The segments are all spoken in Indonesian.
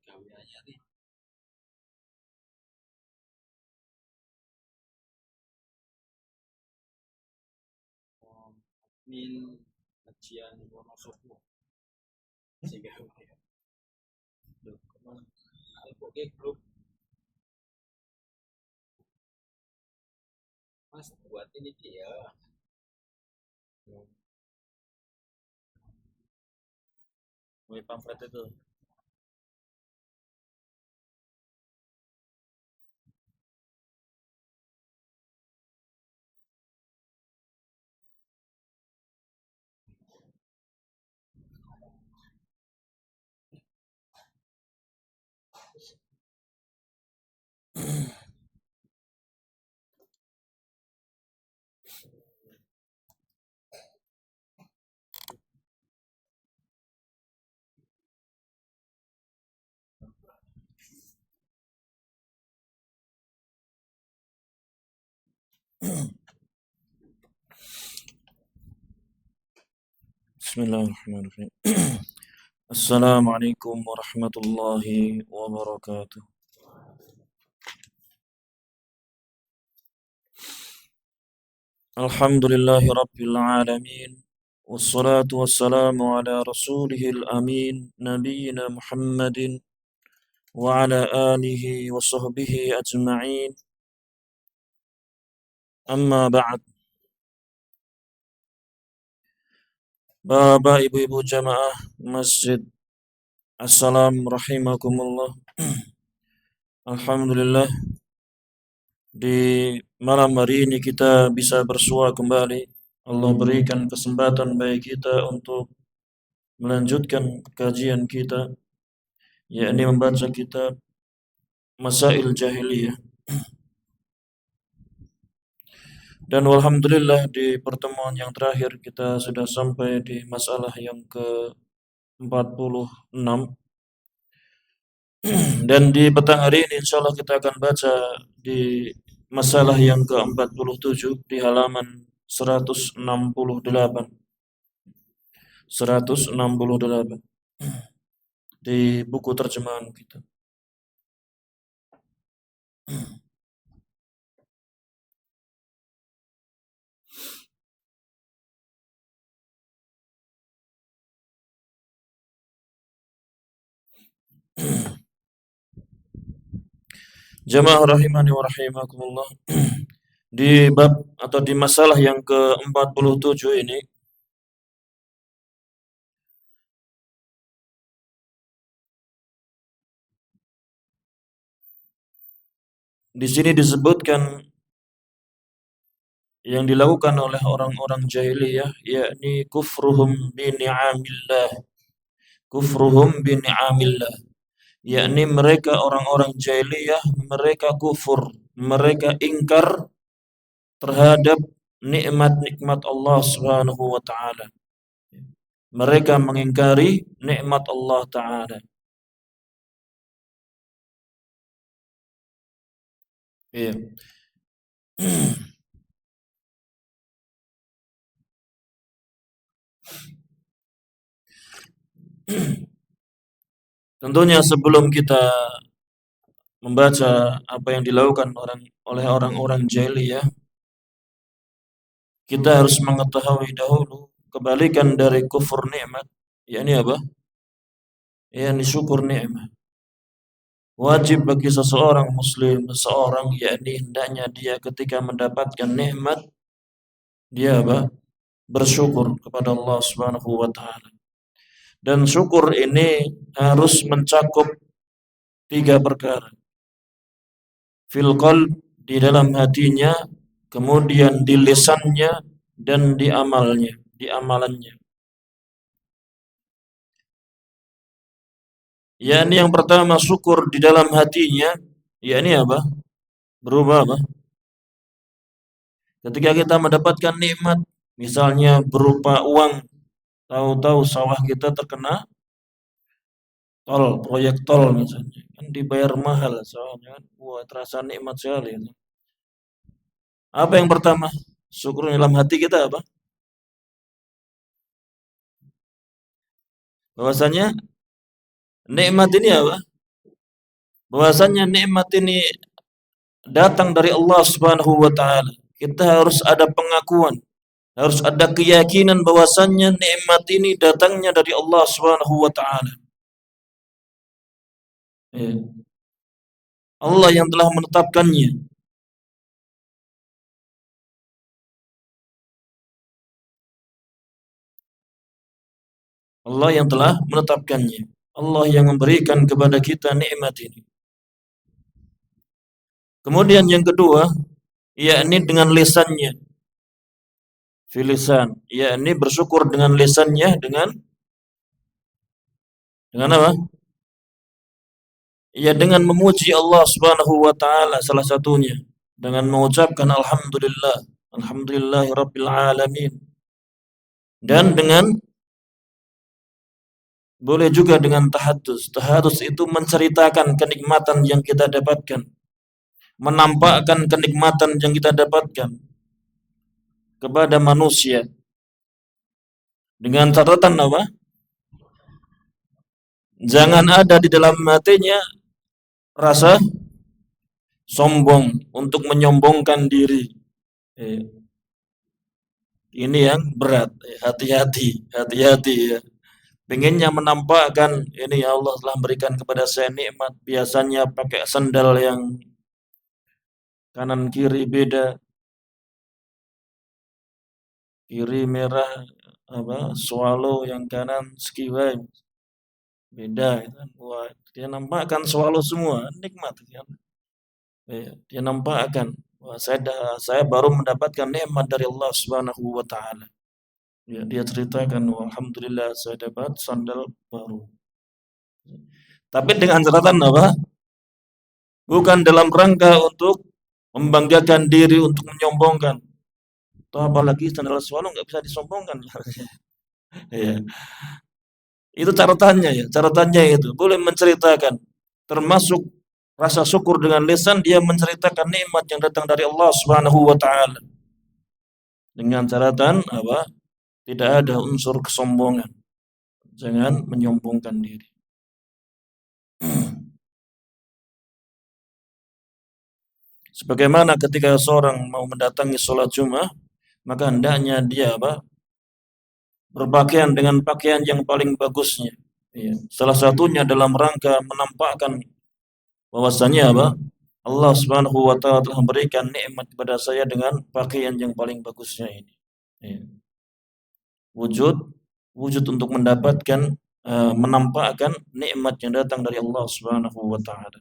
gaweannya nih admin kajian Wonosobo sih gawe oke grup mas buat ini dia mulai pamflet itu. Bismillahirrahmanirrahim. Assalamualaikum warahmatullahi wabarakatuh. Alhamdulillahi rabbil alamin. Wassalatu wassalamu ala rasulihil amin. Nabiyyina Muhammadin wa ala alihi wa sahbihi ajma'in. Amma ba'd. Bapak ibu-ibu jamaah Masjid Assalam rahimakumullah. Alhamdulillah, di malam hari ini kita bisa bersua kembali. Allah berikan kesempatan bagi kita untuk melanjutkan kajian kita, yakni membaca kitab Masail Jahiliyah. Dan alhamdulillah di pertemuan yang terakhir kita sudah sampai di masalah yang ke-46. Dan di petang hari ini insyaallah kita akan baca di masalah yang ke-47 di halaman 168. 168 di buku terjemahan kita. Jamaah rahimani wa rahimakumullah. Di bab atau di masalah yang ke-47 ini di sini disebutkan yang dilakukan oleh orang-orang jahiliyah, yakni kufruhum bi ni'amillah. Kufruhum bi ni'amillah, yakni mereka orang-orang jahiliyah, mereka kufur, mereka ingkar terhadap nikmat-nikmat Allah Subhanahu wa taala. Mereka mengingkari nikmat Allah taala. Iya. Tentunya sebelum kita membaca apa yang dilakukan oleh orang-orang jahiliyah, kita harus mengetahui dahulu kebalikan dari kufur nikmat, yakni apa? Yakni syukur nikmat. Wajib bagi seseorang muslim, seseorang yakni hendaknya dia ketika mendapatkan nikmat, dia apa? Bersyukur kepada Allah Subhanahu wa taala. Dan syukur ini harus mencakup 3 perkara. Fil qalb, di dalam hatinya, kemudian di lisannya, dan di amalnya, di amalannya. Yakni yang pertama syukur di dalam hatinya, yakni apa? Berubah apa? Ketika kita mendapatkan nikmat, misalnya berupa uang, tahu-tahu sawah kita terkena tol, proyek tol misalnya, kan dibayar mahal soalnya kan, wah terasa nikmat sekali. Apa yang pertama? Syukur dalam hati kita apa? Bahwasanya nikmat ini apa? bahwasanya nikmat ini datang dari Allah Subhanahu wa taala. Kita harus ada pengakuan, harus ada keyakinan bahwasanya nikmat ini datangnya dari Allah Subhanahu wa taala. Ya. Allah yang telah menetapkannya. Allah yang telah menetapkannya. Allah yang memberikan kepada kita nikmat ini. Kemudian yang kedua, yakni dengan lisannya. Filisan, yakni bersyukur dengan lisannya dengan apa? Ya dengan memuji Allah Subhanahu wa taala salah satunya dengan mengucapkan alhamdulillah, alhamdulillahirabbil alamin. Dan dengan boleh juga dengan tahadus. Tahadus itu menceritakan kenikmatan yang kita dapatkan, menampakkan kenikmatan yang kita dapatkan kepada manusia. Dengan catatan apa? Jangan ada di dalam hatinya rasa sombong untuk menyombongkan diri. Eh, Ini yang berat. Hati-hati, hati-hati ya. Pengennya menampakkan ini ya Allah telah berikan kepada saya nikmat. Biasanya pakai sandal yang kanan kiri beda, kiri merah apa swallow yang kanan skiway beda gitu kan. Wah, dia nampakkan swallow semua, nikmat kan. Dia nampakkan wah saya baru mendapatkan nikmat dari Allah Subhanahu wa taala. Ya, dia ceritakan alhamdulillah saya dapat sandal baru. Tapi dengan catatan apa? Bukan dalam rangka untuk membanggakan diri, untuk menyombongkan. Atau apalagi sandal swallow nggak bisa disombongkan. Ya. Itu catatannya ya, catatannya itu boleh menceritakan termasuk rasa syukur dengan lisan dia menceritakan nikmat yang datang dari Allah Subhanahu wa taala. Dengan catatan apa? Tidak ada unsur kesombongan. Jangan menyombongkan diri. Sebagaimana ketika seorang mau mendatangi sholat Jumat, maka hendaknya dia apa? Berpakaian dengan pakaian yang paling bagusnya. Ya. Salah satunya dalam rangka menampakkan bahwasanya apa? Allah Subhanahu wa taala telah memberikan nikmat kepada saya dengan pakaian yang paling bagusnya ini. Ya. Wujud wujud untuk mendapatkan menampakkan nikmat yang datang dari Allah Subhanahu wa taala.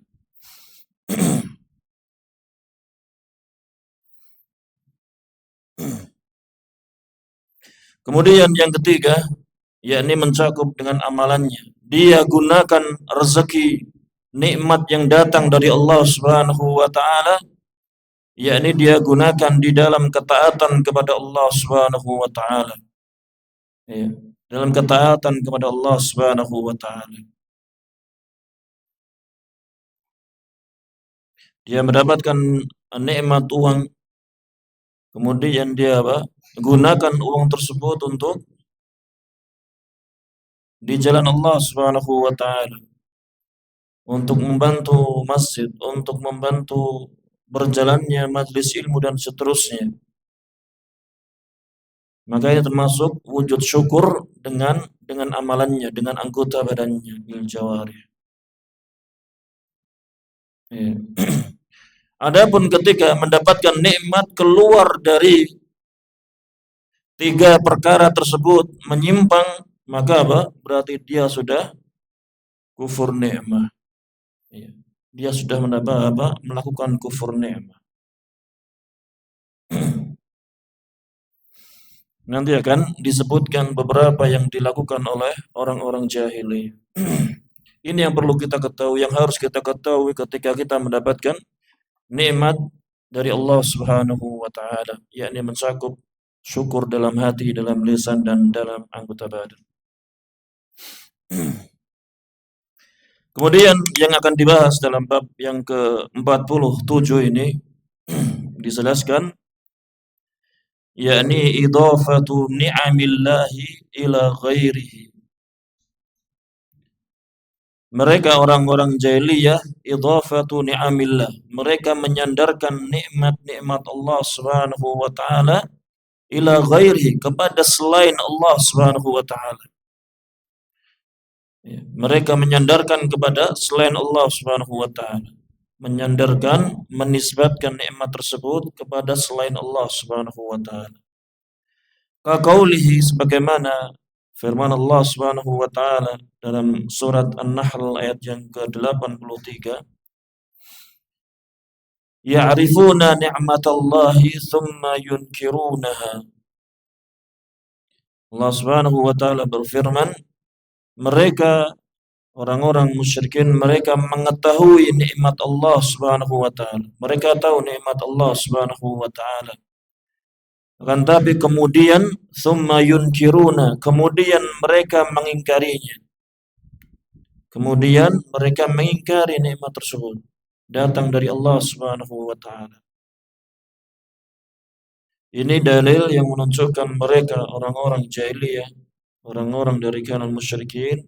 Kemudian yang ketiga, yakni mencakup dengan amalannya. Dia gunakan rezeki nikmat yang datang dari Allah Subhanahu wa taala, yakni dia gunakan di dalam ketaatan kepada Allah Subhanahu wa taala. Ya, dalam ketaatan kepada Allah Subhanahu wa taala. Dia mendapatkan nikmat uang, kemudian dia apa? Gunakan uang tersebut untuk di jalan Allah Subhanahu wa taala, untuk membantu masjid, untuk membantu berjalannya majelis ilmu dan seterusnya. Maka ini termasuk wujud syukur dengan amalannya, dengan anggota badannya, bil jawarih. Ya. Adapun ketika mendapatkan nikmat keluar dari tiga perkara tersebut menyimpang, maka apa? Berarti dia sudah kufur nikmah. Ya. Dia sudah mendapat apa? Melakukan kufur nikmah. Nanti akan disebutkan beberapa yang dilakukan oleh orang-orang jahili. Ini yang perlu kita ketahui, yang harus kita ketahui ketika kita mendapatkan nikmat dari Allah Subhanahu wa taala, yakni mencakup syukur dalam hati, dalam lisan dan dalam anggota badan. Kemudian yang akan dibahas dalam bab yang ke-47 ini dijelaskan yakni idhafatu ni'amillahi ila ghairihi. Mereka orang-orang jahiliyah idhafatu ni'amillah. Mereka menyandarkan nikmat-nikmat Allah Subhanahu wa taala ila ghairihi, kepada selain Allah Subhanahu wa taala. Mereka menyandarkan kepada selain Allah Subhanahu wa taala. Menyandarkan, menisbatkan nikmat tersebut kepada selain Allah Subhanahu wa taala. Kaqaulihi, sebagaimana firman Allah Subhanahu wa taala dalam surat An-Nahl ayat yang ke-83, ya'rifuna ni'matallahi thumma yunkirunaha. Allah Subhanahu wa taala berfirman, mereka orang-orang musyrikin, mereka mengetahui nikmat Allah Subhanahu wa taala. Mereka tahu nikmat Allah Subhanahu wa taala. Akan tapi kemudian thumma yunkiruna, kemudian mereka mengingkarinya. Kemudian mereka mengingkari nikmat tersebut datang dari Allah Subhanahu wa taala. Ini dalil yang menunjukkan mereka orang-orang jahiliyah, orang-orang dari kalangan musyrikin,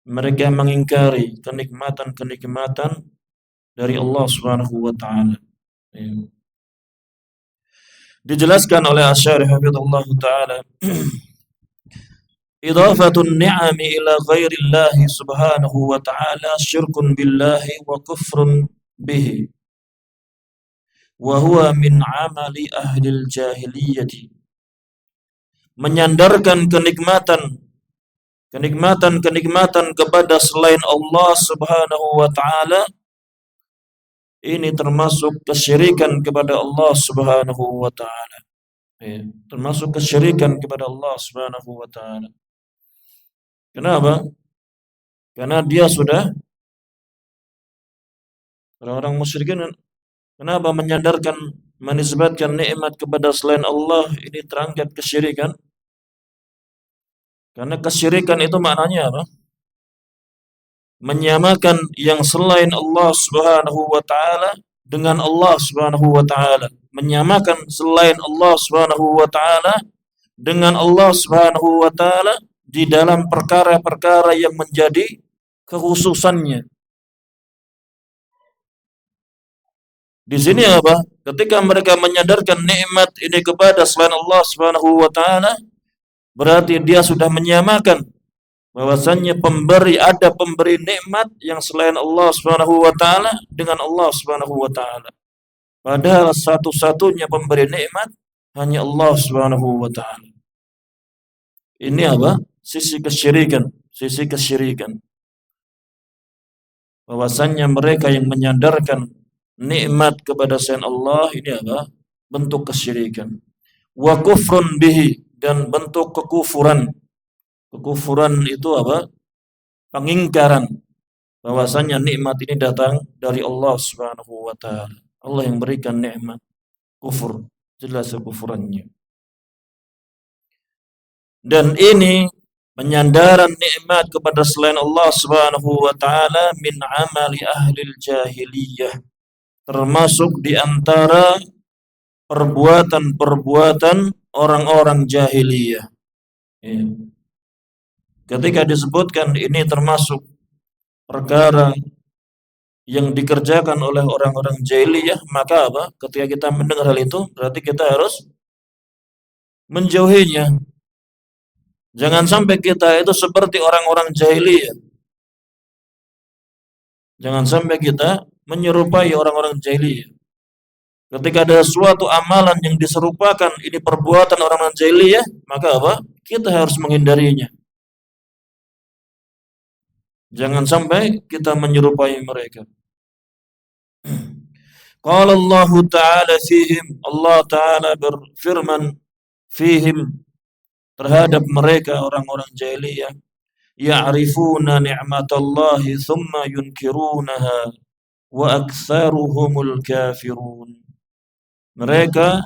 mereka mengingkari kenikmatan-kenikmatan dari Allah Subhanahu wa taala. Dijelaskan oleh Asy-Syarih hafizallahu taala, idafatun ni'ami ila ghairillahi subhanahu wa ta'ala syirkun billahi wa kufrun bihi wa huwa min amali ahlil jahiliyati. Menyandarkan kenikmatan kepada selain Allah Subhanahu wa taala, ini termasuk kesyirikan kepada Allah Subhanahu wa taala. Termasuk kesyirikan kepada Allah Subhanahu wa taala. Kenapa? Karena dia sudah, orang-orang musyrikin, kenapa menyandarkan, menisbatkan nikmat kepada selain Allah, ini terangkat kesyirikan. Karena kesyirikan itu maknanya apa? Menyamakan yang selain Allah Subhanahu wa taala dengan Allah Subhanahu wa taala. Menyamakan selain Allah Subhanahu wa taala dengan Allah Subhanahu wa taala di dalam perkara-perkara yang menjadi kekhususannya. Di sini apa? Ketika mereka menyadarkan nikmat ini kepada selain Allah Subhanahu wa taala, berarti dia sudah menyamakan bahwasannya ada pemberi nikmat yang selain Allah Subhanahu wa taala dengan Allah Subhanahu wa taala. Padahal satu-satunya pemberi nikmat hanya Allah Subhanahu wa taala. Ini apa? Sisi kesyirikan. Bahwasannya mereka yang menyandarkan nikmat kepada selain Allah, ini apa? Bentuk kesyirikan. Wa kufrun bihi, dan bentuk kekufuran. Kekufuran itu apa? Pengingkaran bahwasanya nikmat ini datang dari Allah Subhanahu wa taala. Allah yang berikan nikmat. Kufur, jelas kekufurannya. Dan ini penyandaran nikmat kepada selain Allah Subhanahu wa taala min amali ahlil jahiliyah, termasuk di antara perbuatan-perbuatan orang-orang jahiliyah. Ketika disebutkan ini termasuk perkara yang dikerjakan oleh orang-orang jahiliyah, maka apa? Ketika kita mendengar hal itu, berarti kita harus menjauhinya. Jangan sampai kita itu seperti orang-orang jahiliyah. Jangan sampai kita menyerupai orang-orang jahiliyah. Ketika ada suatu amalan yang diserupakan ini perbuatan orang-orang jahiliyah, maka apa? Kita harus menghindarinya. Jangan sampai kita menyerupai mereka. Qala Allah Ta'ala fihim, Allah Ta'ala berfirman fihim, terhadap mereka orang-orang jahiliyah, ya'rifuna ni'matallahi thumma yunkirunaha wa aktsaruhumul kafirun. Mereka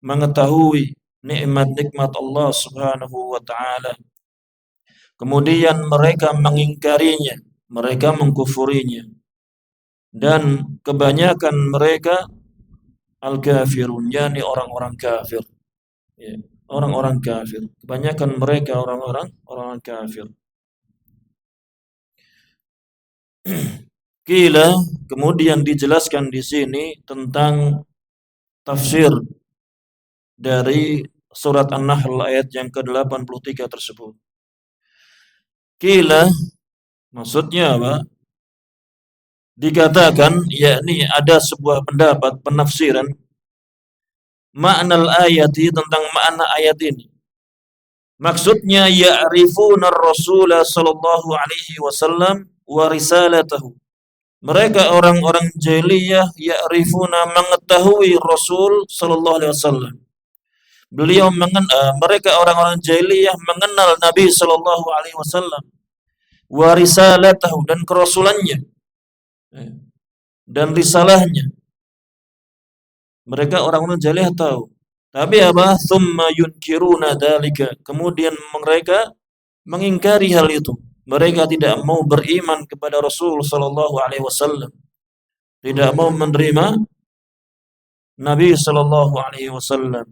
mengetahui nikmat-nikmat Allah Subhanahu wa taala, kemudian mereka mengingkarinya, mereka mengkufurinya, dan kebanyakan mereka al-kafirun, yakni orang-orang kafir. Orang-orang kafir, kebanyakan mereka orang-orang kafir. Qila, kemudian dijelaskan di sini tentang tafsir dari surat An-Nahl ayat yang ke-83 tersebut. Qila, maksudnya apa? Dikatakan, yakni ada sebuah pendapat penafsiran makna ayati, tentang makna ayat ini. Maksudnya ya'rifuna ar-rasul sallallahu alaihi wasallam wa risalatahu. Mereka orang-orang jahiliyah ya'rifuna, mengetahui Rasul sallallahu alaihi wasallam. Mereka orang-orang jahiliyah mengenal Nabi sallallahu alaihi wasallam wa risalatahu, dan kerasulannya dan risalahnya. Mereka orang-orang jahiliyah tahu. Tapi apa? Tsumma yunkiruna dzalika. Kemudian mereka mengingkari hal itu. Mereka tidak mau beriman kepada Rasul sallallahu alaihi wasallam. Tidak mau menerima Nabi sallallahu alaihi wasallam.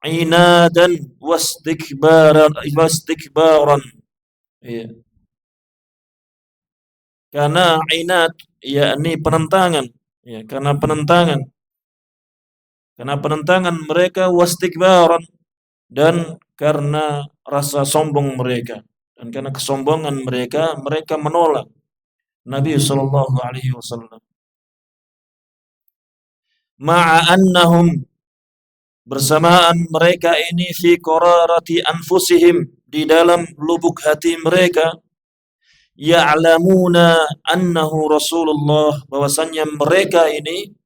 Inadan wastikbaran. Iya. Karena inad, yakni penentangan. Ya, karena penentangan. Karena penentangan mereka, wastikbaran, dan karena rasa sombong mereka, dan karena kesombongan mereka, mereka menolak Nabi sallallahu alaihi wasallam. Ma'a annahum, bersamaan mereka ini, fi qararati anfusihim, di dalam lubuk hati mereka, ya'lamuna annahu Rasulullah, bahwasannya mereka ini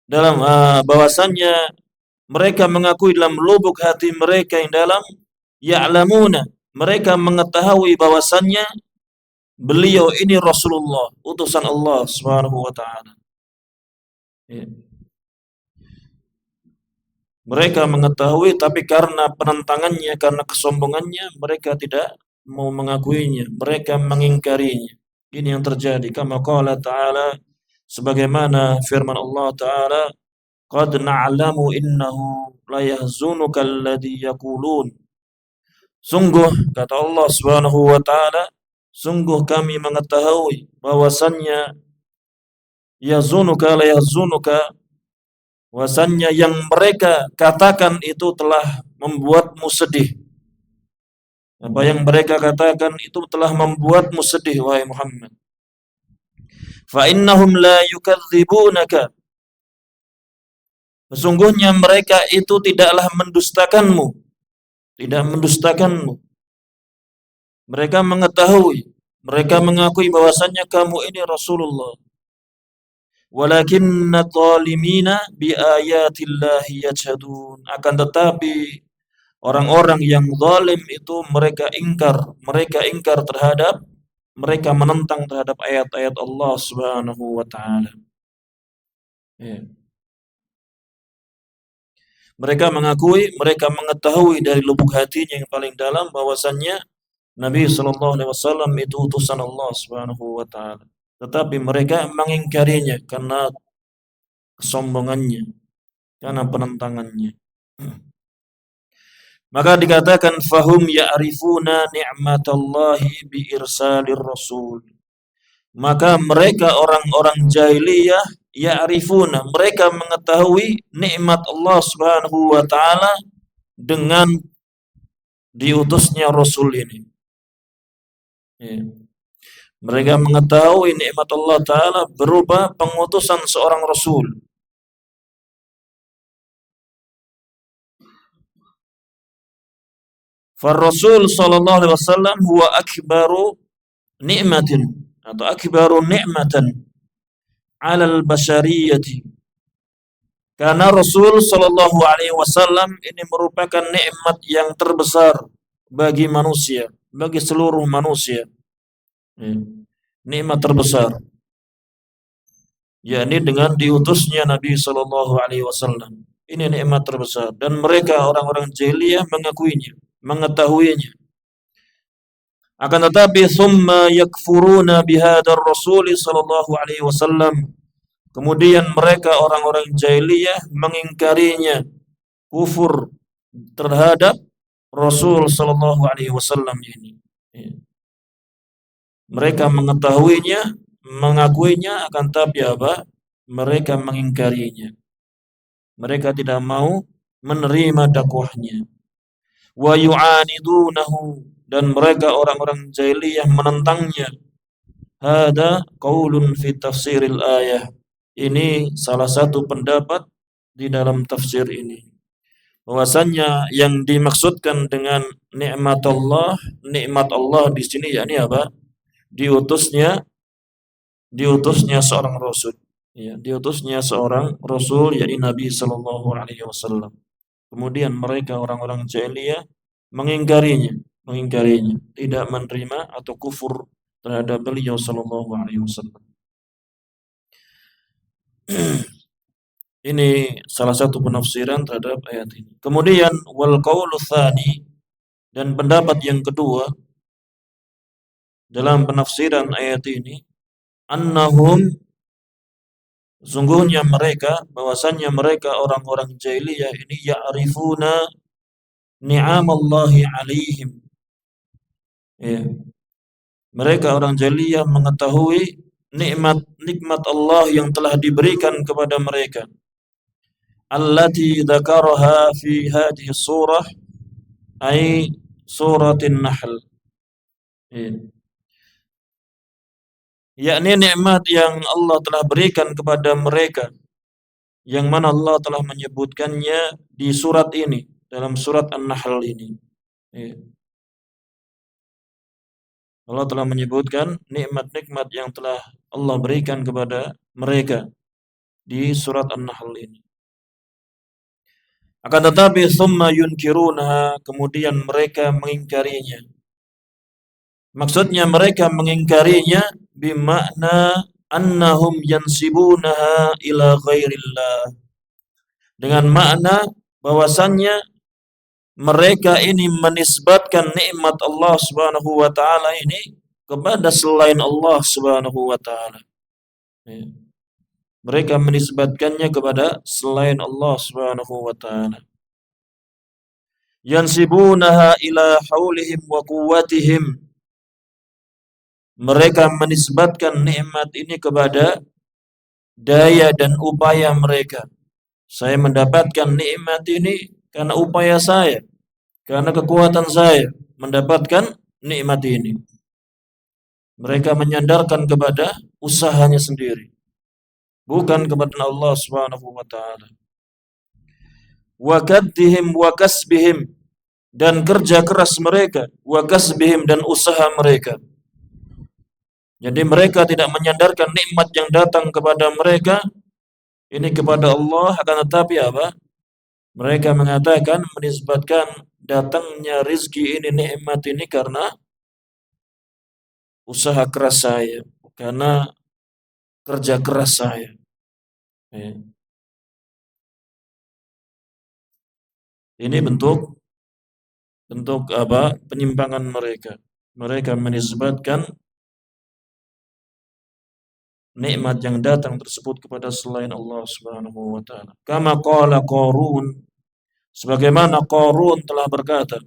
dalam bahwasannya mereka mengakui dalam lubuk hati mereka yang dalam, ya'lamuna, mereka mengetahui bahwasannya beliau ini Rasulullah, utusan Allah Subhanahu wa taala. Ya. Mereka mengetahui, tapi karena penentangannya, karena kesombongannya, mereka tidak mau mengakuinya, mereka mengingkarinya. Ini yang terjadi. Kama qala ta'ala, sebagaimana firman Allah Ta'ala, qad na'lamu innahu la yahzunuka alladhi yaqulun. Sungguh, kata Allah Subhanahu wa taala, sungguh kami mengetahui bahwasannya la yahzunuka, bahwasannya yang mereka katakan itu telah membuatmu sedih. Apa yang mereka katakan itu telah membuatmu sedih, wahai Muhammad. Fa innahum la yukadzibunaka, sesungguhnya mereka itu tidaklah mendustakanmu, tidak mendustakanmu. Mereka mengetahui, mereka mengakui bahwasannya kamu ini Rasulullah. Walakinna zalimina bi ayatillahi yajhadun. Akan tetapi orang-orang yang zalim itu mereka ingkar terhadap, mereka menentang terhadap ayat-ayat Allah Subhanahu wa taala. Ya. Mereka mengakui, mereka mengetahui dari lubuk hatinya yang paling dalam bahwasannya Nabi sallallahu alaihi wasallam itu utusan Allah Subhanahu wa taala. Tetapi mereka mengingkarinya karena kesombongannya, karena penentangannya. Maka dikatakan fahum ya'rifuna ni'matallahi bi irsalir rasul. Maka mereka orang-orang jahiliyah ya'rifuna, mereka mengetahui nikmat Allah Subhanahu wa taala dengan diutusnya Rasul ini. Ya. Mereka mengetahui nikmat Allah Ta'ala berupa pengutusan seorang Rasul. Rasul sallallahu alaihi wasallam huwa akbaru ni'matin, atau akbaru ni'matan 'alal bashariyati. Karena Rasul sallallahu alaihi wasallam ini merupakan nikmat yang terbesar bagi manusia, bagi seluruh manusia. Nikmat terbesar, yakni dengan diutusnya Nabi sallallahu alaihi wasallam. Ini nikmat terbesar, dan mereka orang-orang jahiliyah mengakuinya, mengetahuinya. Akan tetapi thumma yakfuruna bihadar Rasul sallallahu alaihi wasallam. Kemudian mereka orang-orang jahiliyah mengingkarinya, kufur terhadap Rasul sallallahu alaihi wasallam ini. Mereka mengetahuinya, mengakuinya, akan tapi apa? Mereka mengingkarinya. Mereka tidak mau menerima dakwahnya. Wa yu'anidunahu, dan mereka orang-orang jahiliyah menentangnya. Hada qaulun fi tafsiril ayah. Ini salah satu pendapat di dalam tafsir ini. Bahwasannya yang dimaksudkan dengan nikmat Allah di sini yakni apa? Diutusnya diutusnya seorang rasul. Ya, diutusnya seorang rasul yakni Nabi sallallahu alaihi wasallam. Kemudian mereka orang-orang jahiliyah mengingkarinya, tidak menerima atau kufur terhadap beliau sallallahu alaihi wasallam. Ini salah satu penafsiran terhadap ayat ini. Kemudian wal qaulu tsani, dan pendapat yang kedua dalam penafsiran ayat ini, annahum, sungguhnya mereka, bahwasannya mereka orang-orang jahiliyah ini ya'rifuna ni'amallahi alaihim. Ya. Mereka orang jahiliyah mengetahui nikmat Allah yang telah diberikan kepada mereka. Allati dzakaraha fi hadhihi surah, ay suratin Nahl. Ya. Yakni nikmat yang Allah telah berikan kepada mereka, yang mana Allah telah menyebutkannya di surat ini, dalam surat An-Nahl ini. Ya. Allah telah menyebutkan nikmat-nikmat yang telah Allah berikan kepada mereka di surat An-Nahl ini. Akan tetapi summa yunkirunaha, kemudian mereka mengingkarinya. Maksudnya mereka mengingkarinya bimakna annahum yansibunaha ila ghairillah. Dengan makna bahwasannya mereka ini menisbatkan nikmat Allah Subhanahu wa taala ini kepada selain Allah Subhanahu wa taala. Ya. Mereka menisbatkannya kepada selain Allah Subhanahu wa taala. Yansibunaha ila haulihim wa quwwatihim. Mereka menisbatkan nikmat ini kepada daya dan upaya mereka. Saya mendapatkan nikmat ini karena upaya saya, karena kekuatan saya mendapatkan nikmat ini. Mereka menyandarkan kepada usahanya sendiri, bukan kepada Allah Subhanahu wa taala. Wa kaddihim wa kasbihim, dan kerja keras mereka, wa kasbihim, dan usaha mereka. Jadi mereka tidak menyandarkan nikmat yang datang kepada mereka ini kepada Allah, akan tetapi apa? Mereka mengatakan, menisbatkan datangnya rizki ini, nikmat ini karena usaha keras saya, karena kerja keras saya. Ya. Ini bentuk apa? Penyimpangan mereka. Mereka menisbatkan nikmat yang datang tersebut kepada selain Allah Subhanahu wa taala. Kama qala Qarun, sebagaimana Qarun telah berkata,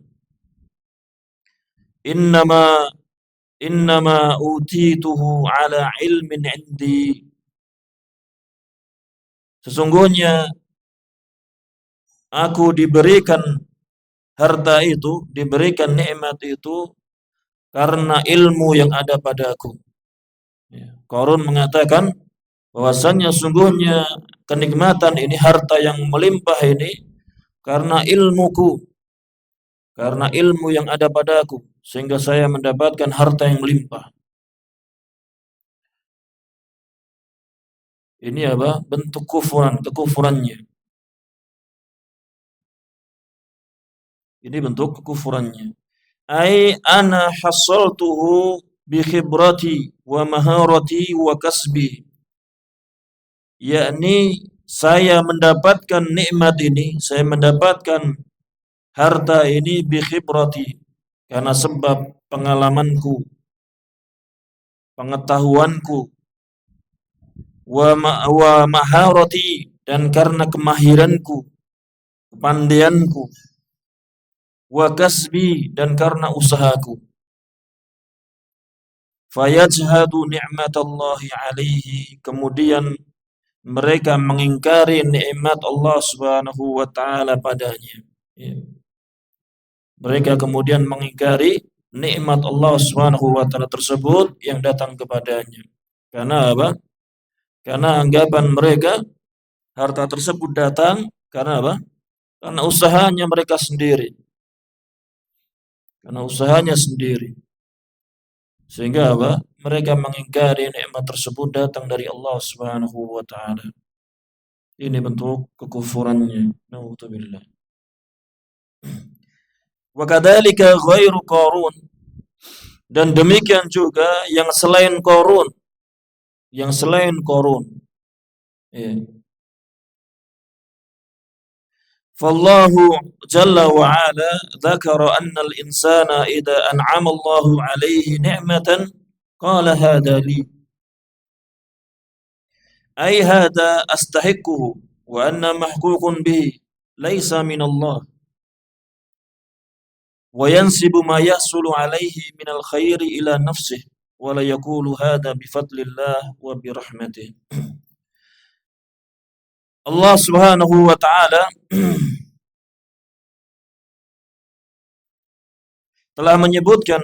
innama innama utituhu ala ilmin indi. Sesungguhnya aku diberikan harta itu, diberikan nikmat itu karena ilmu yang ada padaku. Ya. Qarun mengatakan bahwasannya sungguhnya kenikmatan ini, harta yang melimpah ini karena ilmuku, karena ilmu yang ada padaku, sehingga saya mendapatkan harta yang melimpah. Ini apa? Bentuk kekufurannya. Ini bentuk kekufurannya. Ai ana hasaltuhu bi khibrati wa maharati wa kasbi. Yakni saya mendapatkan nikmat ini, saya mendapatkan harta ini bi khibrati, karena sebab pengalamanku, pengetahuanku, wa maharati, dan karena kemahiranku, kepandaianku, wa kasbi, dan karena usahaku. fayajhadu ni'matallahi alaihi, kemudian mereka mengingkari nikmat Allah Subhanahu wa taala padanya. Ya. Mereka kemudian mengingkari nikmat Allah Subhanahu wa taala tersebut yang datang kepadanya. Karena apa? Karena anggapan mereka harta tersebut datang karena apa? Karena usahanya mereka sendiri. Karena usahanya sendiri. Sehingga apa? Mereka mengingkari nikmat tersebut datang dari Allah Subhanahu wa taala. Ini bentuk kekufurannya. Nauzubillah. Wa kadzalika ghairu Qarun, dan demikian juga yang selain Qarun, yang selain Qarun. Ya. Fallahu jalla wa ala dzakara anna al-insana idza an'ama Allahu 'alaihi ni'matan qala hadha li, ay hadha astahiquhu wa anna mahququn bihi laisa min Allah, wa yansibu ma yahsulu 'alaihi min al-khairi ila nafsihi wa la yaqulu hadha bi fadlillah wa bi rahmatihi. Allah Subhanahu wa taala telah menyebutkan,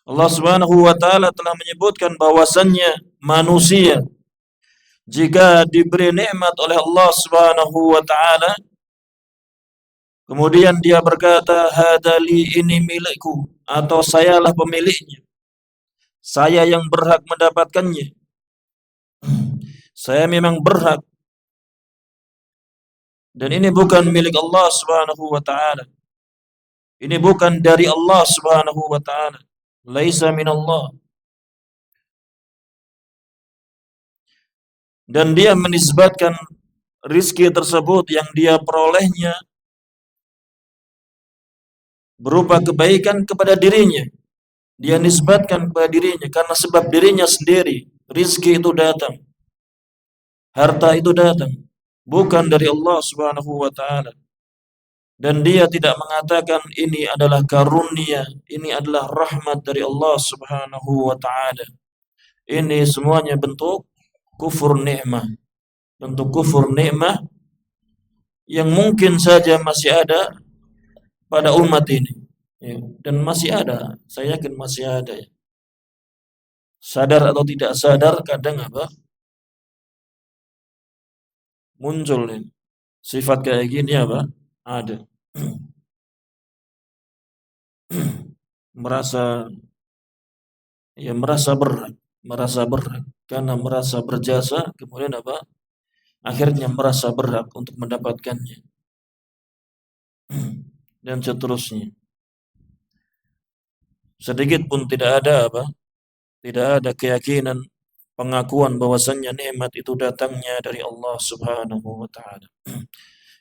Allah Subhanahu wa taala telah menyebutkan bahwasannya manusia jika diberi nikmat oleh Allah Subhanahu wa taala kemudian dia berkata hadali, ini milikku, atau sayalah pemiliknya, saya yang berhak mendapatkannya, saya memang berhak, dan ini bukan milik Allah Subhanahu wa taala, ini bukan dari Allah Subhanahu wa taala, laisa minallah. Dan dia menisbatkan rizki tersebut yang dia perolehnya berupa kebaikan kepada dirinya. Dia nisbatkan kepada dirinya karena sebab dirinya sendiri rizki itu datang, harta itu datang, bukan dari Allah Subhanahu wa taala. Dan dia tidak mengatakan ini adalah karunia, ini adalah rahmat dari Allah Subhanahu wa taala. Ini semuanya bentuk kufur nikmah. Bentuk kufur nikmah yang mungkin saja masih ada pada umat ini. Ya, dan masih ada, saya yakin masih ada ya. Sadar atau tidak sadar kadang apa? Muncul ini. Sifat kayak gini apa? Ada. merasa merasa berat karena merasa berjasa, kemudian apa? Akhirnya merasa berat untuk mendapatkannya. Dan seterusnya. Sedikit pun tidak ada apa? Tidak ada keyakinan, pengakuan bahwasannya nikmat itu datangnya dari Allah Subhanahu wa taala.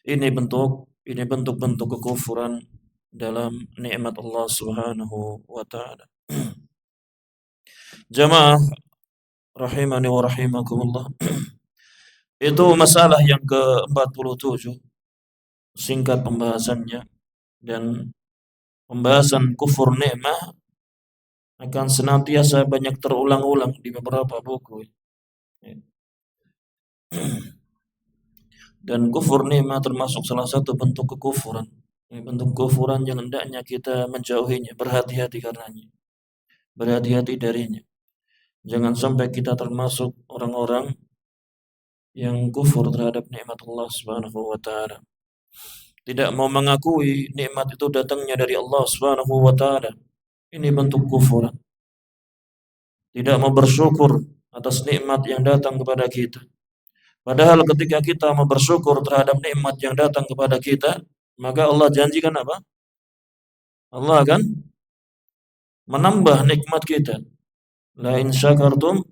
Ini bentuk-bentuk kekufuran dalam nikmat Allah Subhanahu wa taala. Jamaah rahimani wa rahimakumullah. Itu masalah yang ke-47, singkat pembahasannya, dan pembahasan kufur nikmah akan senantiasa banyak terulang-ulang di beberapa buku. Dan kufur nikmah termasuk salah satu bentuk kekufuran. Bentuk kekufuran yang hendaknya kita menjauhinya, berhati-hati karenanya. Berhati-hati darinya. Jangan sampai kita termasuk orang-orang yang kufur terhadap nikmat Allah Subhanahu wa taala. Tidak mau mengakui nikmat itu datangnya dari Allah Subhanahu wa taala. Ini bentuk kufur. Tidak mau bersyukur atas nikmat yang datang kepada kita. Padahal ketika kita mau bersyukur terhadap nikmat yang datang kepada kita, maka Allah janjikan apa? Allah akan menambah nikmat kita. La in syakartum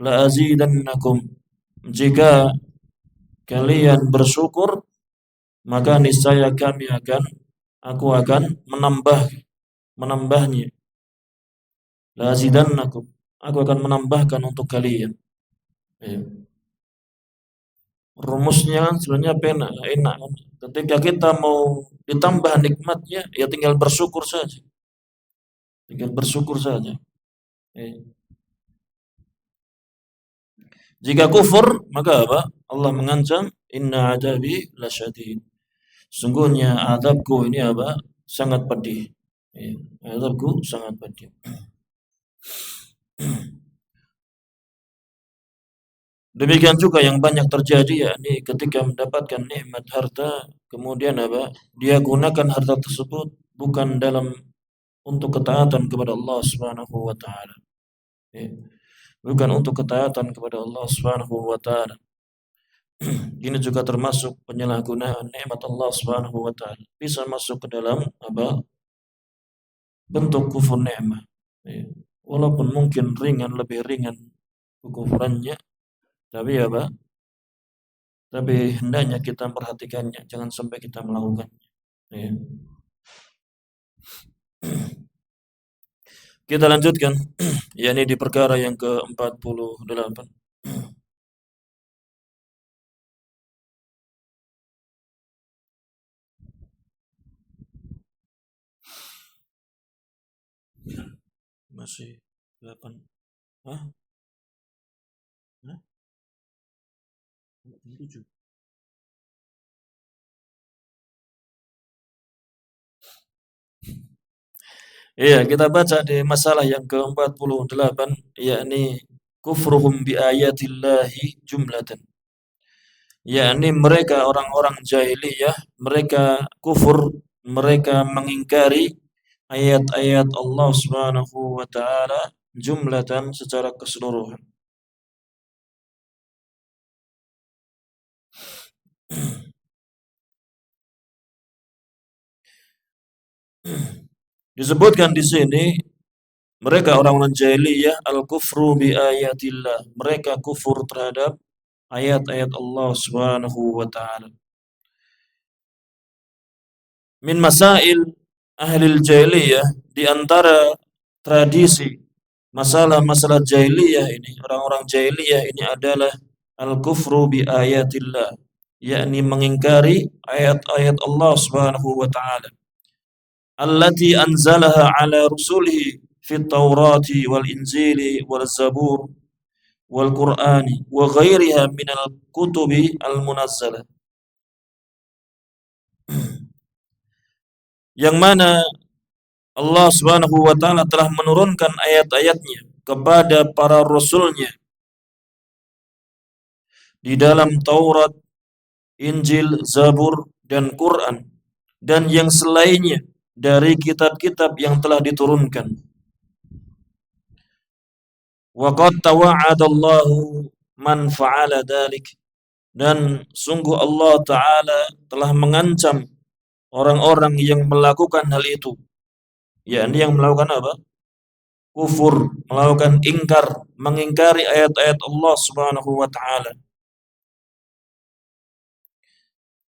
la azidannakum. Jika kalian bersyukur, maka niscaya aku akan menambahnya. La azidannakum. Aku akan menambahkan untuk kalian. Ya. Rumusnya kan sebenarnya enak kan. Ketika kita mau ditambah nikmatnya, ya tinggal bersyukur saja. Tinggal bersyukur saja. Eh, Jika kufur, maka apa? Allah mengancam, inna adabi lasyadid. Sungguhnya adabku ini apa? Sangat pedih. Eh, Adabku sangat pedih. Demikian juga yang banyak terjadi, yakni ketika mendapatkan nikmat harta, kemudian apa? Dia gunakan harta tersebut bukan dalam untuk ketaatan kepada Allah Subhanahu wa taala. Ya. Bukan untuk ketaatan kepada Allah Subhanahu wa taala. Ini juga termasuk penyalahgunaan nikmat Allah Subhanahu wa taala. Bisa masuk ke dalam apa? Bentuk kufur nikmat. Ya. Walaupun mungkin ringan, lebih ringan kekufurannya, tapi apa? Tapi hendaknya kita memperhatikannya, jangan sampai kita melakukannya. Ya. Kita lanjutkan, yakni di perkara yang ke-48. Masih 8. Hah? Hah? 7. Iya, kita baca di masalah yang ke-48, yakni kufruhum bi ayatillahi jumlatan. Yakni mereka orang-orang jahiliyah, mereka kufur, mereka mengingkari ayat-ayat Allah Subhanahu wa taala jumlatan secara keseluruhan. Disebutkan di sini mereka orang-orang jahiliyah al-kufru bi ayatillah. Mereka kufur terhadap ayat-ayat Allah Subhanahu wa taala. Min masail ahli jahiliyah, di antara tradisi masalah-masalah jahiliyah ini, orang-orang jahiliyah ini adalah al-kufru bi ayatillah, yakni mengingkari ayat-ayat Allah Subhanahu wa taala allati anzalaha ala rusulihi fit Taurati wal Injili wal Zabur wal Qur'ani wa ghairiha minal kutubi al munazzalah, yang mana Allah Subhanahu wa taala telah menurunkan ayat-ayatnya kepada para rasulnya di dalam Taurat, Injil, Zabur dan Quran, dan yang selainnya dari kitab-kitab yang telah diturunkan. Wa qad tawa'adallahu man fa'ala dzalik, dan sungguh Allah taala telah mengancam orang-orang yang melakukan hal itu, yakni yang melakukan apa? Kufur, melakukan ingkar, mengingkari ayat-ayat Allah Subhanahu wa taala.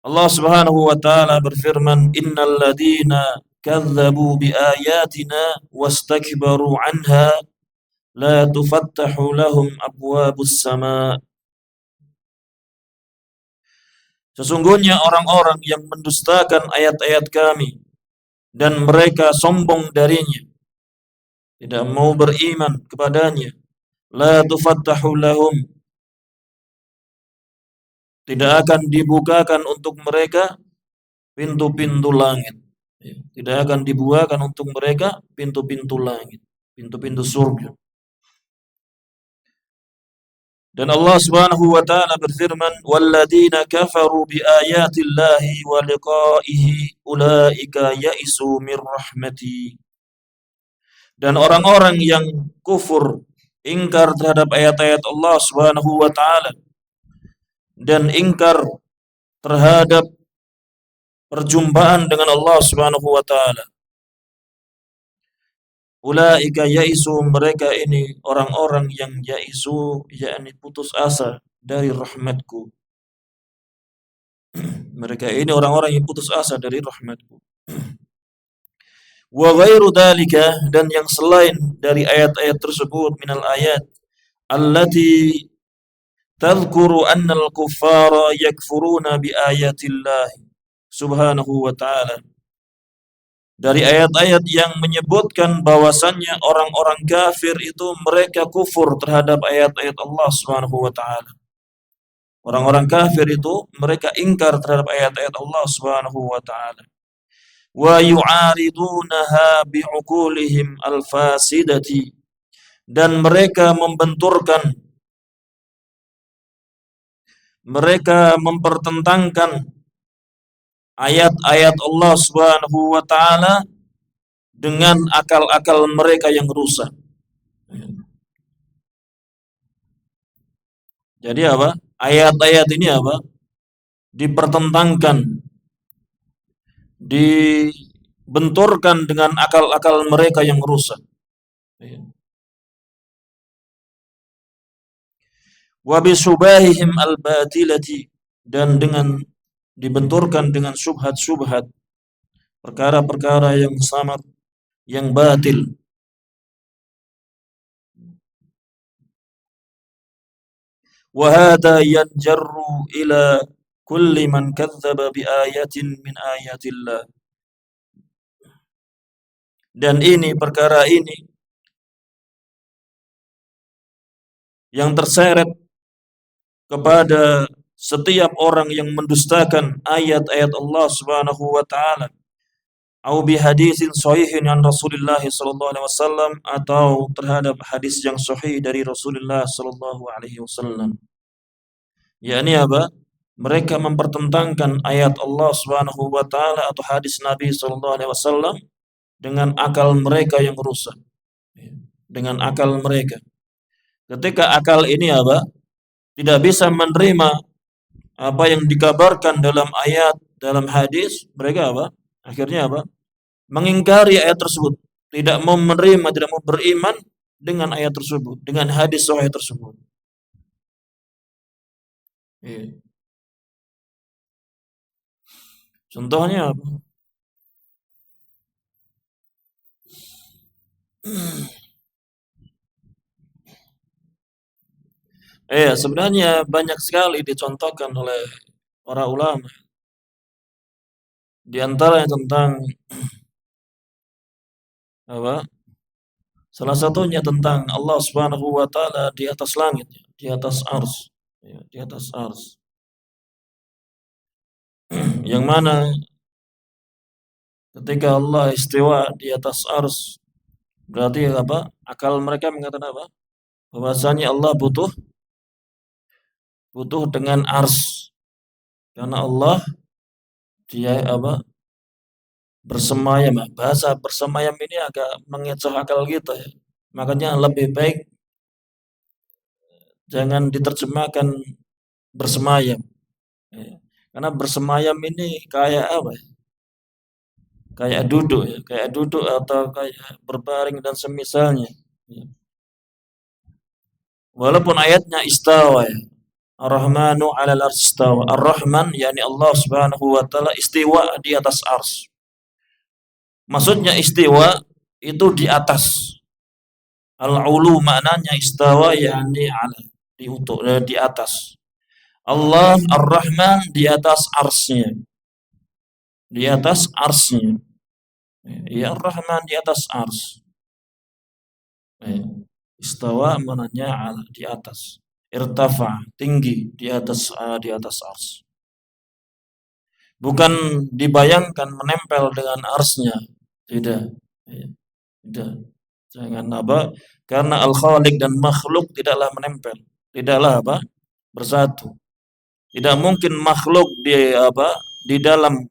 Allah Subhanahu wa taala berfirman, "Innal ladzina kadzdzabu bi ayatina wastakbaru anha la tufattahu lahum abwabus sama." Sesungguhnya orang-orang yang mendustakan ayat-ayat kami dan mereka sombong darinya, tidak mau beriman kepadanya, la tufattahu lahum, tidak akan dibukakan untuk mereka pintu-pintu langit. Tidak akan dibukakan untuk mereka pintu-pintu langit, pintu-pintu surga. Dan Allah Subhanahu wa taala berfirman, "Walladzina kafaru bi ayatillahi wa liqa'ihi ulaika ya'isu mir rahmati." Dan orang-orang yang kufur, ingkar terhadap ayat-ayat Allah Subhanahu wa taala dan ingkar terhadap perjumpaan dengan Allah Subhanahu wa taala, ulaika yaisu, mereka ini orang-orang yang yaisu, yakni putus asa dari rahmatku. Mereka ini orang-orang yang putus asa dari rahmatku. Wa ghairu dalika, dan yang selain dari ayat-ayat tersebut, minal ayat allati tadhkuru anna al-kuffara yakfuruna bi ayatillah subhanahu wa ta'ala, dari ayat-ayat yang menyebutkan bahwasannya orang-orang kafir itu mereka kufur terhadap ayat-ayat Allah Subhanahu wa taala. Orang-orang kafir itu mereka ingkar terhadap ayat-ayat Allah Subhanahu wa taala. Wa yu'aridunaha bi'uqulihim al-fasidati, dan mereka membenturkan, mereka mempertentangkan ayat-ayat Allah Subhanahu wa taala dengan akal-akal mereka yang rusak. Jadi apa? Ayat-ayat ini apa? Dipertentangkan, dibenturkan dengan akal-akal mereka yang rusak. Wa bisubahihim al-batilati, dan dengan dibenturkan dengan syubhat-syubhat, perkara-perkara yang samar, yang batil. Wa hadha yanjarru ila kulli man kadzdzaba bi ayatin min ayatillah. Dan ini, perkara ini yang terseret kepada setiap orang yang mendustakan ayat-ayat Allah Subhanahu wa taala, au bi hadisin sahihin an Rasulullah sallallahu alaihi wasallam, atau terhadap hadis yang sahih dari Rasulullah sallallahu alaihi wasallam. Yakni apa? Mereka mempertentangkan ayat Allah Subhanahu wa taala atau hadis Nabi sallallahu alaihi wasallam dengan akal mereka yang rusak. Dengan akal mereka. Ketika akal ini apa? Tidak bisa menerima apa yang dikabarkan dalam ayat, dalam hadis, mereka apa? Akhirnya apa? Mengingkari ayat tersebut, tidak mau menerima, tidak mau beriman dengan ayat tersebut, dengan hadis sahih tersebut. Contohnya apa? Sebenarnya banyak sekali dicontohkan oleh para ulama. Di antaranya tentang apa? Salah satunya tentang Allah Subhanahu wa taala di atas langit, di atas ars, di atas ars. Yang mana ketika Allah istiwa di atas ars, berarti apa? Akal mereka mengatakan apa? Bahwasanya Allah butuh dengan ars. Karena Allah dia apa? Bersemayam. Bahasa bersemayam ini agak mengecoh akal kita ya. Makanya lebih baik jangan diterjemahkan bersemayam. Karena bersemayam ini kayak apa ya? Kayak duduk ya, kayak duduk atau kayak berbaring dan semisalnya. Walaupun ayatnya istawa ya. Ar-Rahmanu 'alal arsy istawa. Ar-Rahman yakni Allah Subhanahu wa taala istiwa di atas ars. Maksudnya istiwa itu di atas. Al-ulu maknanya istawa yakni 'ala, di atas. Allah Ar-Rahman di atas arsy-Nya. Di atas arsy-Nya. Ya Ar-Rahman di atas ars. Istawa maknanya 'ala, di atas. Irtafa, tinggi di atas ars. Bukan dibayangkan menempel dengan arsnya, tidak. Tidak. Jangan apa? Karena al-khaliq dan makhluk tidaklah menempel, tidaklah apa? Bersatu. Tidak mungkin makhluk di dalam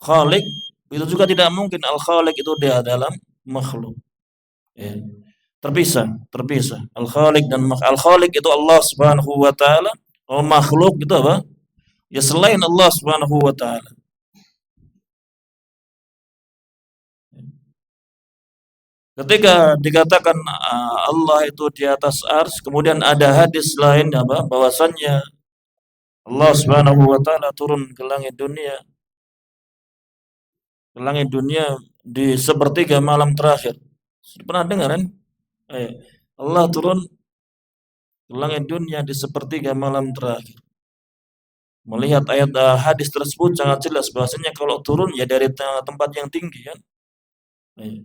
khaliq, itu juga tidak mungkin al-khaliq itu di dalam makhluk. Ya. Terpisah. Al-Khaliq dan Al-Khaliq itu Allah Subhanahu wa taala, makhluk itu apa? Ya selain Allah Subhanahu wa taala. Ketika dikatakan Allah itu di atas ars, kemudian ada hadis lain apa? Bahwasannya Allah Subhanahu wa taala turun ke langit dunia. Ke langit dunia di sepertiga malam terakhir. Sudah pernah dengar kan? Allah turun ke langit dunia di sepertiga malam terakhir. Melihat ayat hadis tersebut sangat jelas bahwasanya kalau turun ya dari tempat yang tinggi kan. Iya.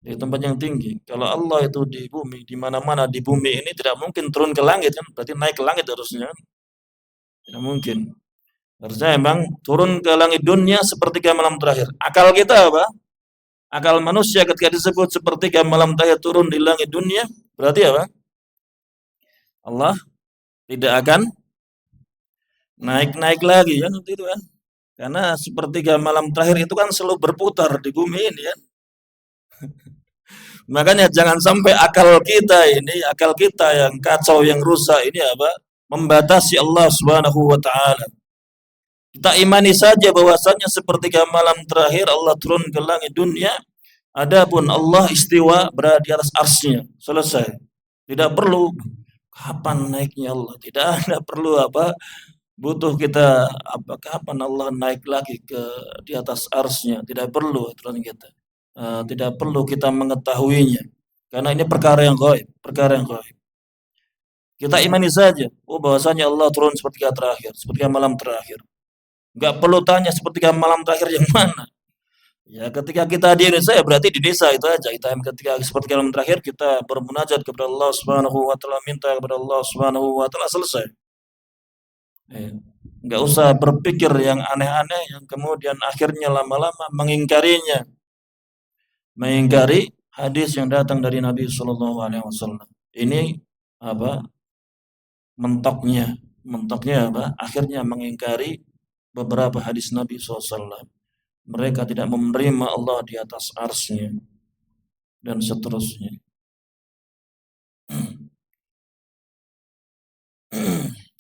Di tempat yang tinggi. Kalau Allah itu di bumi, di mana-mana di bumi ini tidak mungkin turun ke langit kan, berarti naik ke langit harusnya kan? Tidak mungkin. Harusnya emang turun ke langit dunia sepertiga malam terakhir. Akal kita apa? Akal manusia ketika disebut sepertiga malam terakhir turun di langit dunia, berarti apa? Allah tidak akan naik-naik lagi kan itu kan. Karena sepertiga malam terakhir itu kan selalu berputar di bumi ini ya. Makanya jangan sampai akal kita yang kacau, yang rusak ini apa? Membatasi Allah Subhanahu wa taala. Kita imani saja bahwasanya sepertiga malam terakhir Allah turun ke langit dunia, adapun Allah istiwa berada di atas arsy-Nya. Selesai. Tidak perlu kapan naiknya Allah. Tidak ada perlu apa? Butuh kita apa kapan Allah naik lagi ke di atas arsy-Nya. Tidak perlu aturan kita. Tidak perlu kita mengetahuinya. Karena ini perkara yang gaib, perkara yang gaib. Kita imani saja, bahwasanya Allah turun sepertiga terakhir, sepertiga malam terakhir. Enggak perlu tanya sepertiga malam terakhir yang mana. Ya, ketika kita di Indonesia ya berarti di desa itu aja. Kita ketika sepertiga malam terakhir kita bermunajat kepada Allah Subhanahu wa taala, minta kepada Allah Subhanahu wa taala, selesai. Enggak usah berpikir yang aneh-aneh yang kemudian akhirnya lama-lama mengingkarinya. Mengingkari hadis yang datang dari Nabi Shallallahu alaihi wasallam. Ini apa? Mentoknya apa? Akhirnya mengingkari beberapa hadis Nabi SAW. Mereka tidak menerima Allah di atas arsy-Nya dan seterusnya.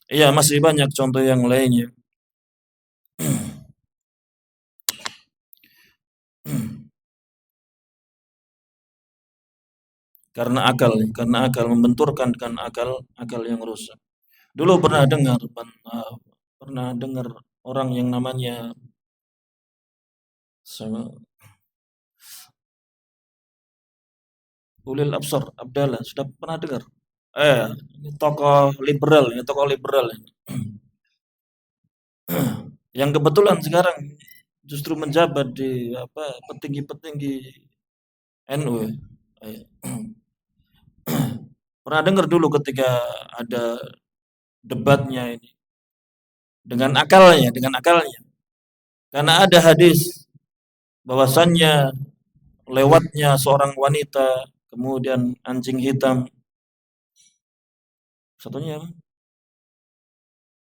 Iya, masih banyak contoh yang lainnya. Karena akal membenturkan dengan akal yang rusak. Dulu pernah dengar orang yang namanya Ulil Absar Abdallah, sudah pernah dengar? Ini tokoh liberal ini. Yang kebetulan sekarang justru menjabat di apa petinggi-petinggi NU. Pernah dengar dulu ketika ada debatnya ini dengan akalnya. Karena ada hadis bahwasannya lewatnya seorang wanita, kemudian anjing hitam. Satunya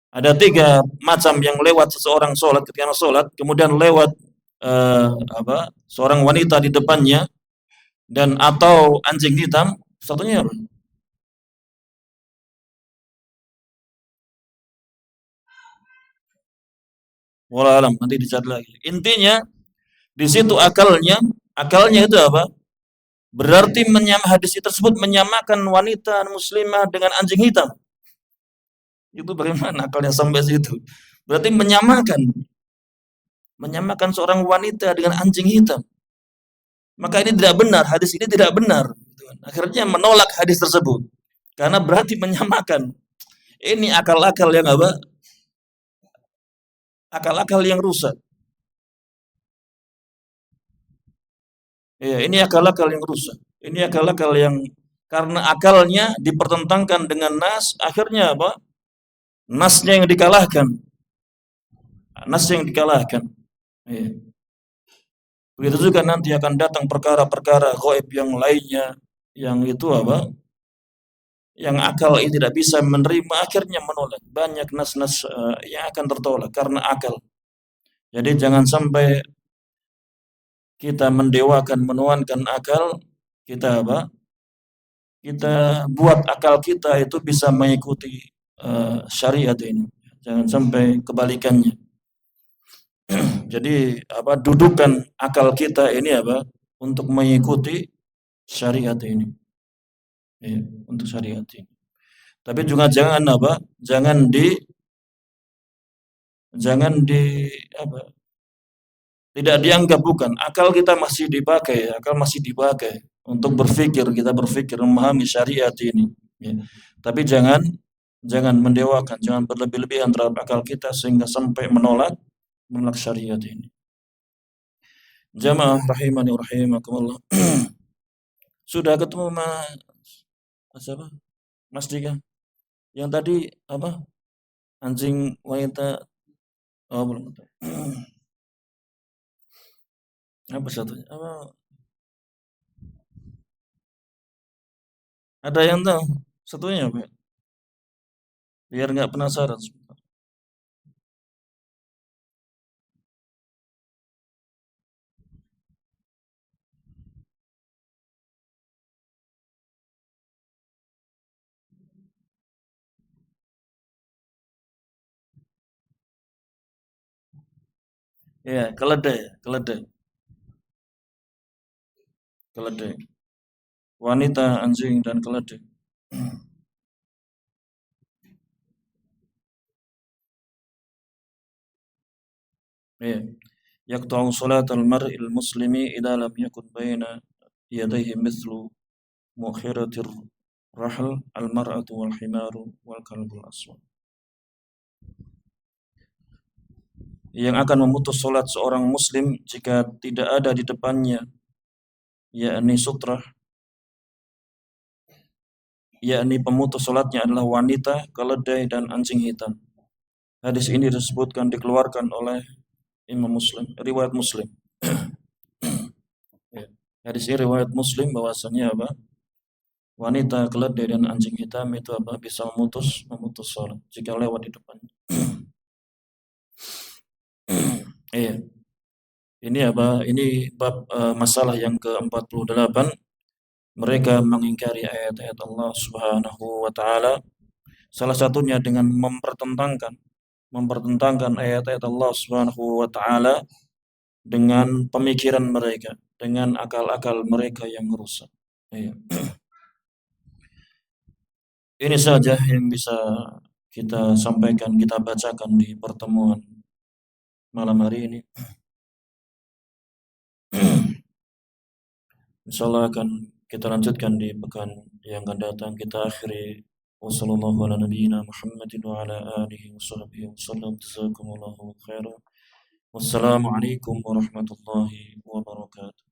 ada 3 macam yang lewat seseorang sholat ketika sholat, kemudian lewat seorang wanita di depannya dan atau anjing hitam. Satunya apa? Wallahu alam, nanti dicari lagi. Intinya di situ akalnya itu apa? Berarti hadis tersebut menyamakan wanita muslimah dengan anjing hitam. Itu bagaimana akalnya sampai situ? Berarti menyamakan seorang wanita dengan anjing hitam. Maka ini tidak benar, hadis ini tidak benar. Akhirnya menolak hadis tersebut. Karena berarti menyamakan. Ini akal-akal yang apa? Akal-akal yang rusak. Iya, ini akal-akal yang rusak. Ini akal-akal yang karena akalnya dipertentangkan dengan nas, akhirnya apa? Nasnya yang dikalahkan. Nasnya yang dikalahkan. Iya. Begitu juga nanti akan datang perkara-perkara gaib yang lainnya yang itu apa? Yang akal ini tidak bisa menerima, akhirnya menolak. Banyak nas-nas yang akan tertolak karena akal. Jadi jangan sampai kita mendewakan, menuankan akal, kita apa? Kita buat akal kita itu bisa mengikuti syariat ini. Jangan sampai kebalikannya. Jadi apa? Dudukan akal kita ini apa? Untuk mengikuti syariat ini. Ya, untuk syariat ini. Tapi juga jangan apa? Jangan di apa? Tidak dianggap bukan. Akal kita masih dipakai, akal masih dipakai untuk berpikir, kita berpikir memahami syariat ini. Ya. Tapi jangan mendewakan, jangan berlebih-lebihan terhadap akal kita sehingga sampai menolak syariat ini. Jamaah rahimani wa rahimakumullah. Sudah ketemu Mas apa? Mas Dika. Yang tadi apa? Anjing wanita. Oh, belum ketemu. Apa satunya? Apa? Ada yang tahu? Satunya apa? Biar nggak penasaran. Ya, keledai, keledai, keledai. Wanita, anjing, dan keledai. Ya. Yaqta'u salatal mar'il muslimi idza lam yakun baina yadayhi mithlu mukhiratir rahl al-mar'atu wal himaru wal kalbul aswad. Yang akan memutus salat seorang muslim jika tidak ada di depannya yakni sutrah, yakni pemutus salatnya adalah wanita, keledai dan anjing hitam. Hadis ini disebutkan dikeluarkan oleh Imam Muslim, riwayat Muslim. Ya. Hadis ini riwayat Muslim bahwasanya apa? Wanita, keledai dan anjing hitam itu apa? Bisa memutus salat jika lewat di depan. Iya. Ini apa? Ini bab masalah yang ke-48. Mereka mengingkari ayat-ayat Allah Subhanahu wa taala, salah satunya dengan mempertentangkan ayat-ayat Allah Subhanahu wa taala dengan pemikiran mereka, dengan akal-akal mereka yang rusak. Iya. Ini saja yang bisa kita sampaikan, kita bacakan di pertemuan malam hari ini. Insyaallah akan kita lanjutkan di pekan yang akan datang. Kita akhiri wassallallahu ala nabiyyina Muhammadin wa ala alihi washabbihi wasallam. Jazakumullahu khairan. Wassalamualaikum warahmatullahi wabarakatuh.